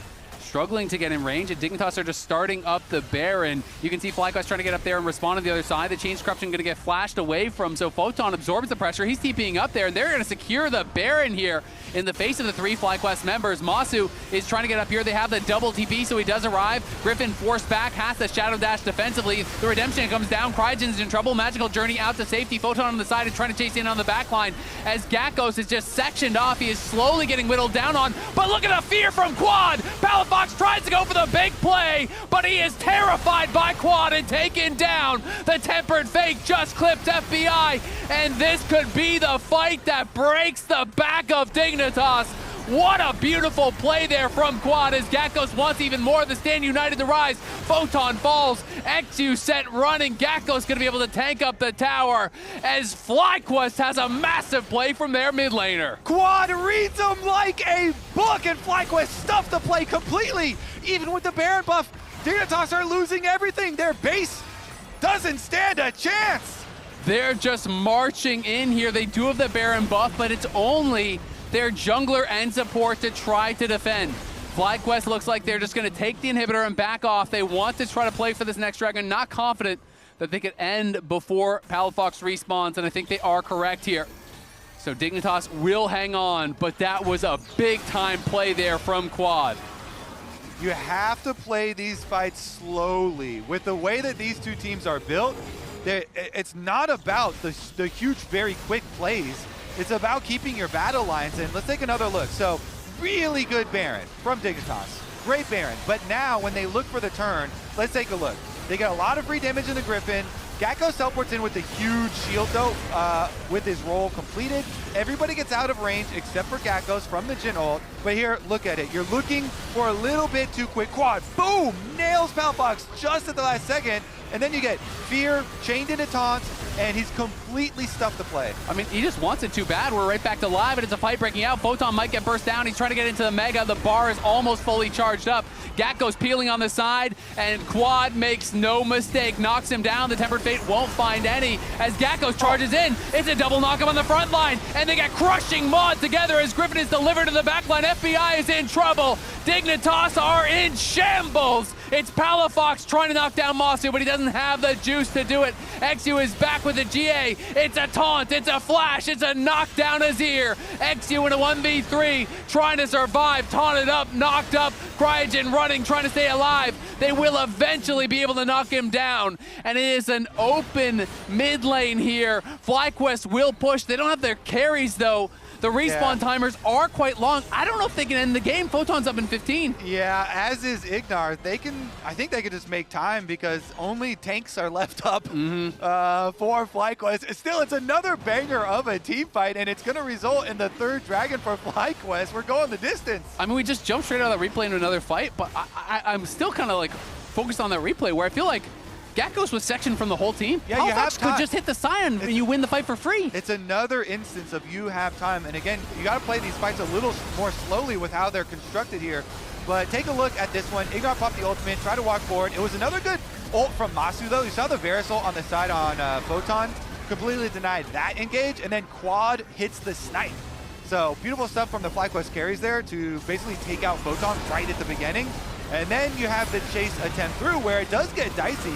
struggling to get in range, and Dignitas are just starting up the Baron. You can see FlyQuest trying to get up there and respond to the other side. The Chain Corruption going to get flashed away from, so Photon absorbs the pressure. He's TPing up there, and they're going to secure the Baron here in the face of the 3 FlyQuest members. Massu is trying to get up here. They have the double TP, so he does arrive. Gryffin forced back, has the Shadow Dash defensively. The Redemption comes down. Cryogen's in trouble. Magical Journey out to safety. Photon on the side is trying to chase in on the back line as Gakgos is just sectioned off. He is slowly getting whittled down on, but look at the fear from Quad. Palafox tries to go for the big play, but he is terrified by Quad and taken down. The Tempered Fate just clipped FBI, and this could be the fight that breaks the back of Dignitas. What a beautiful play there from Quad as Gakgos wants even more. The Stand United to rise. Photon falls. eXyu set running. Gakgos going to be able to tank up the tower as FlyQuest has a massive play from their mid laner. Quad reads them like a book, and FlyQuest stuffed the play completely. Even with the Baron buff, Dignitas are losing everything. Their base doesn't stand a chance. They're just marching in here. They do have the Baron buff, but it's only their jungler and support to try to defend. FlyQuest looks like they're just going to take the inhibitor and back off. They want to try to play for this next dragon, not confident that they could end before Palafox respawns, and I think they are correct here. So Dignitas will hang on, but that was a big-time play there from Quad. You have to play these fights slowly. With the way that these two teams are built, it's not about the huge, very quick plays. It's about keeping your battle lines in. Let's take another look. So, really good Baron from Dignitas. Great Baron. But now, when they look for the turn, let's take a look. They get a lot of free damage in the Gryffin. Gakgos teleports in with a huge shield, though, with his role completed. Everybody gets out of range except for Gakgos from the Jhin ult. But here, look at it. You're looking for a little bit too quick. Quad, boom, nails Palafox just at the last second. And then you get Fear chained into taunts, and he's completely stuffed the play. I mean, he just wants it too bad. We're right back to live, and it's a fight breaking out. Photon might get burst down. He's trying to get into the Mega. The bar is almost fully charged up. Gakgos peeling on the side, and Quad makes no mistake. Knocks him down. The Tempered Fate won't find any as Gakgos charges in. It's a double knock-up on the front line, and they get crushing mod together as Gryffin is delivered to the back line. FBI is in trouble. Dignitas are in shambles. It's Palafox trying to knock down Massu, but he doesn't have the juice to do it. eXyu is back with the GA. It's a taunt, it's a flash, it's a knockdown Azir. eXyu in a 1v3, trying to survive, taunted up, knocked up. Cryogen running, trying to stay alive. They will eventually be able to knock him down. And it is an open mid lane here. FlyQuest will push. They don't have their carries though. The respawn timers are quite long. I don't know if they can end the game. Photon's up in 15. Yeah, as is Ignar. I think they can just make time because only tanks are left up for FlyQuest. Still, it's another banger of a team fight, and it's going to result in the 3rd dragon for FlyQuest. We're going the distance. I mean, we just jumped straight out of the replay into another fight, but I'm still kind of like focused on that replay where I feel like Gakgos was sectioned from the whole team. Yeah, you have time. Could just hit the Sion and you win the fight for free. It's another instance of you have time. And again, you got to play these fights a little more slowly with how they're constructed here. But take a look at this one. Ignar popped the ultimate, tried to walk forward. It was another good ult from Massu, though. You saw the Varus ult on the side on Photon. Completely denied that engage. And then Quad hits the snipe. So beautiful stuff from the FlyQuest carries there to basically take out Photon right at the beginning. And then you have the chase attempt through where it does get dicey.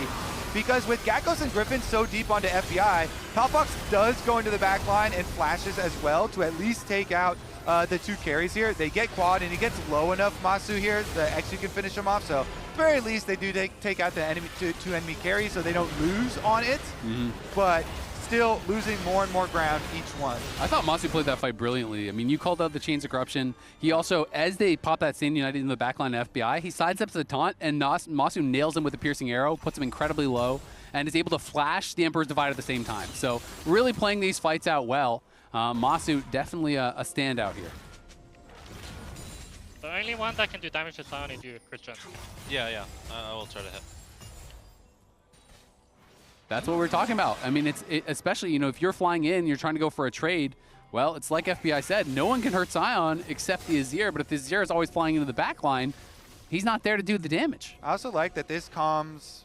Because with Gakgos and Gryffin so deep onto FBI, Palafox does go into the back line and flashes as well to at least take out the 2 carries here. They get Quad, and he gets low enough Massu here. The eXyu can finish him off, so at the very least they do take out the enemy, two enemy carries so they don't lose on it. But still losing more and more ground each one. I thought Massu played that fight brilliantly. I mean, you called out the Chains of Corruption. He also, as they pop that Stand United in the backline of FBI, he sidesteps the taunt, and Massu nails him with a piercing arrow, puts him incredibly low, and is able to flash the Emperor's Divide at the same time. So really playing these fights out well. Massu definitely a standout here. The only one that can do damage to Sion is you, Christian. Yeah. I will try to hit. That's what we're talking about. I mean, especially, you know, if you're flying in, you're trying to go for a trade, well, it's like FBI said, no one can hurt Sion except the Azir, but if the Azir is always flying into the back line, he's not there to do the damage. I also like that this comms,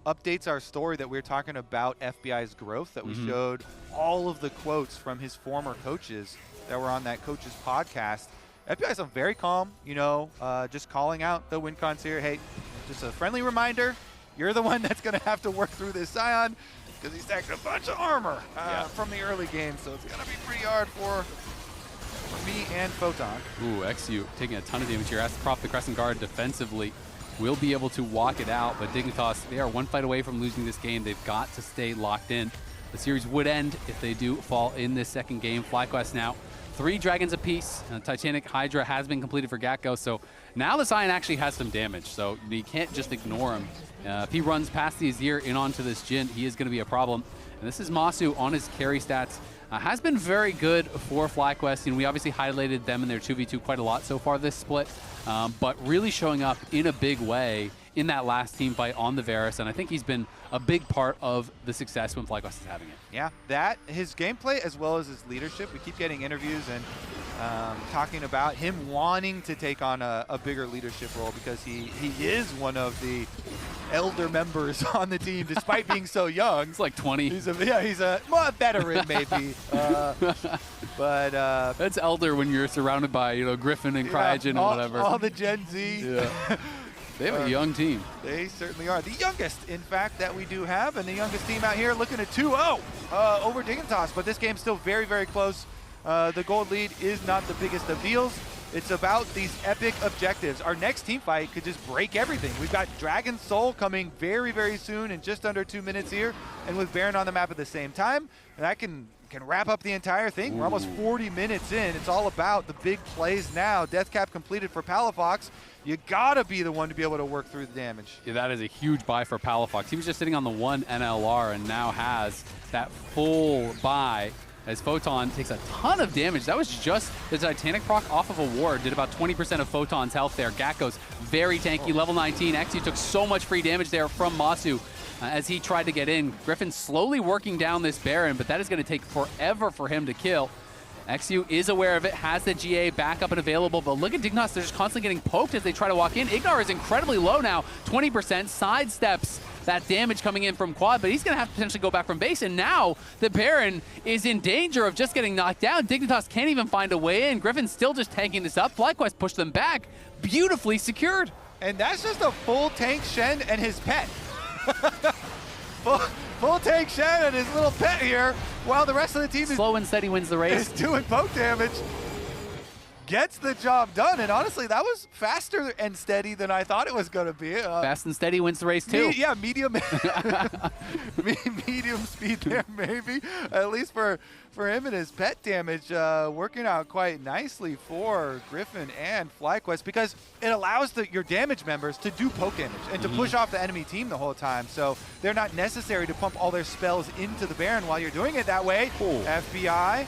updates our story that we were talking about FBI's growth, that we showed all of the quotes from his former coaches that were on that coaches podcast. FBI is very calm, you know, just calling out the win cons here. Hey, just a friendly reminder, you're the one that's going to have to work through this Sion because he stacked a bunch of armor from the early game, so it's going to be pretty hard for me and Photon. Ooh, eXyu taking a ton of damage here. Has to prop the Crescent Guard defensively. Will be able to walk it out, but Dignitas, they are one fight away from losing this game. They've got to stay locked in. The series would end if they do fall in this second game. FlyQuest now 3 dragons apiece. Titanic Hydra has been completed for Gakgos, so now the Sion actually has some damage, so you can't just ignore him. If he runs past the Azir in onto this Jhin, he is going to be a problem. And this is Massu on his carry stats. Has been very good for FlyQuest. We obviously highlighted them in their 2v2 quite a lot so far this split, but really showing up in a big way in that last team fight on the Varus, and I think he's been a big part of the success when FlyQuest is having it. Yeah, that, his gameplay as well as his leadership, we keep getting interviews and talking about him wanting to take on a bigger leadership role because he is one of the elder members on the team despite being so young. He's like 20. He's a well, veteran maybe. But that's elder when you're surrounded by, you know, Gryffin and Cryogen and whatever. All the Gen Z. Yeah. They have a young team. They certainly are. The youngest, in fact, that we do have, and the youngest team out here looking at 2-0 over Dignitas. But this game's still very, very close. The gold lead is not the biggest of deals. It's about these epic objectives. Our next team fight could just break everything. We've got Dragon Soul coming very, very soon in just under 2 minutes here, and with Baron on the map at the same time, that can wrap up the entire thing. We're almost 40 minutes in. It's all about the big plays now. Death cap completed for Palafox. You gotta be the one to be able to work through the damage. Yeah, that is a huge buy for Palafox. He was just sitting on the 1 NLR and now has that full buy as Photon takes a ton of damage. That was just the Titanic proc off of a ward. Did about 20% of Photon's health there. Gakgos, very tanky, level 19. eXyu took so much free damage there from Massu as he tried to get in. Gryffin slowly working down this Baron, but that is going to take forever for him to kill. eXyu is aware of it, has the GA back up and available, but look at Dignitas, they're just constantly getting poked as they try to walk in. Ignar is incredibly low now, 20%, sidesteps that damage coming in from quad, but he's going to have to potentially go back from base, and now the Baron is in danger of just getting knocked down. Dignitas can't even find a way in. Griffin's still just tanking this up. FlyQuest pushed them back, beautifully secured. And that's just a full tank Shen and his pet. Full tank Shen and his little pet here, while the rest of the team slow and steady wins the race. Is doing poke damage. Gets the job done, and honestly, that was faster and steady than I thought it was going to be. Fast and steady wins the race too. Yeah, medium, medium speed there, maybe. At least for him and his pet damage, working out quite nicely for Gryffin and FlyQuest because it allows your damage members to do poke damage and to push off the enemy team the whole time. So they're not necessary to pump all their spells into the Baron while you're doing it that way. Cool. FBI.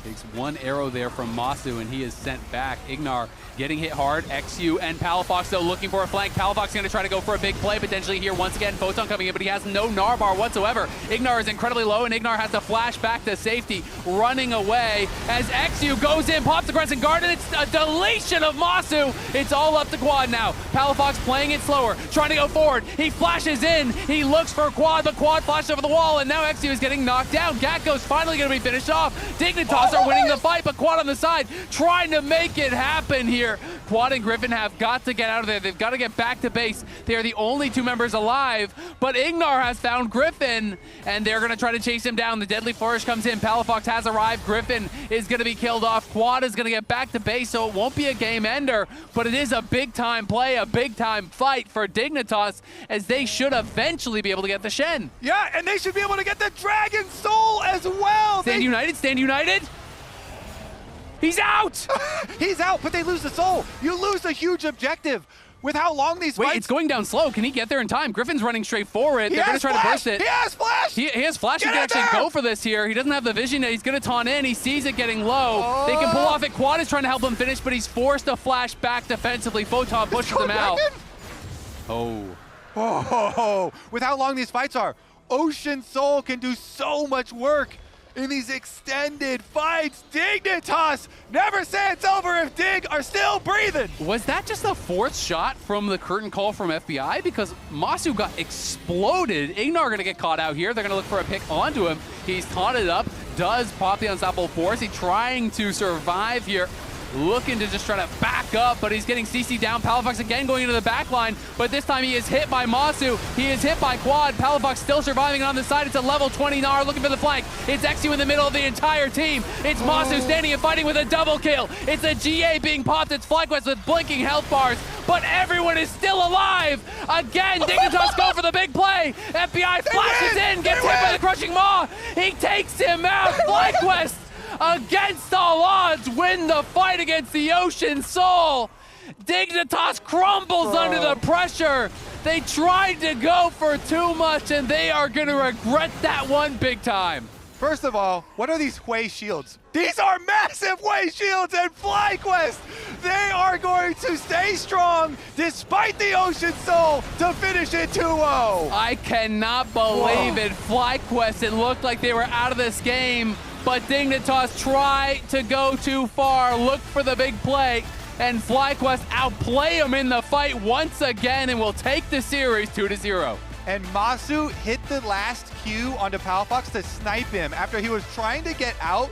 Takes one arrow there from Massu, and he is sent back. Ignar getting hit hard. eXyu and Palafox, though, looking for a flank. Palafox going to try to go for a big play, potentially here once again. Photon coming in, but he has no Gnar bar whatsoever. Ignar is incredibly low, and Ignar has to flash back to safety, running away as eXyu goes in, pops the Crescent Guard, and it's a deletion of Massu. It's all up to quad now. Palafox playing it slower, trying to go forward. He flashes in. He looks for quad, but quad flashed over the wall, and now eXyu is getting knocked down. Gakgos finally going to be finished off. Dignitas are winning the fight, but quad on the side trying to make it happen here. Quad and Gryffin have got to get out of there. They've got to get back to base. They are the only 2 members alive, but Ignar has found Gryffin, and they're going to try to chase him down. The Deadly Flourish comes in. Palafox has arrived. Gryffin is going to be killed off. Quad is going to get back to base, so it won't be a game ender, but it is a big-time play, a big-time fight for Dignitas, as they should eventually be able to get the Shen. Yeah, and they should be able to get the Dragon Soul as well. Stand united, stand united. He's out! He's out, but they lose the soul. You lose a huge objective. With how long these fights... Wait, it's going down slow. Can he get there in time? Griffin's running straight for it. They're going to try to burst it. He has flash! He has flash. He can actually go for this here. He doesn't have the vision yet. He's going to taunt in. He sees it getting low. They can pull off it. Quad is trying to help him finish, but he's forced to flash back defensively. Photon pushes him out. Oh. With how long these fights are, Ocean Soul can do so much work in these extended fights. Dignitas, never say it's over if Dig are still breathing. Was that just the 4th shot from the curtain call from FBI? Because Massu got exploded. Ignar going to get caught out here. They're going to look for a pick onto him. He's taunted up, does pop the unstoppable force. He's trying to survive here. looking to just try to back up, but he's getting CC down. Palafox again going into the back line, but this time he is hit by Massu. He is hit by Quad. Palafox still surviving on the side. It's a level 20 Gnar looking for the flank. It's eXyu in the middle of the entire team. It's Massu standing and fighting with a double kill. It's a GA being popped. It's FlyQuest with blinking health bars, but everyone is still alive. Again, Dignitas go for the big play. FBI flashes in, gets hit by the crushing maw. He takes him out. FlyQuest, against all odds, win the fight against the Ocean Soul. Dignitas crumbles under the pressure. They tried to go for too much, and they are going to regret that one big time. First of all, what are these Hwei shields? These are massive Hwei shields, and FlyQuest, they are going to stay strong despite the Ocean Soul to finish it 2-0. I cannot believe it. FlyQuest, it looked like they were out of this game, but Dignitas tried to go too far, look for the big play, and FlyQuest outplay them in the fight once again and will take the series 2-0. And Massu hit the last Q onto Palafox to snipe him after he was trying to get out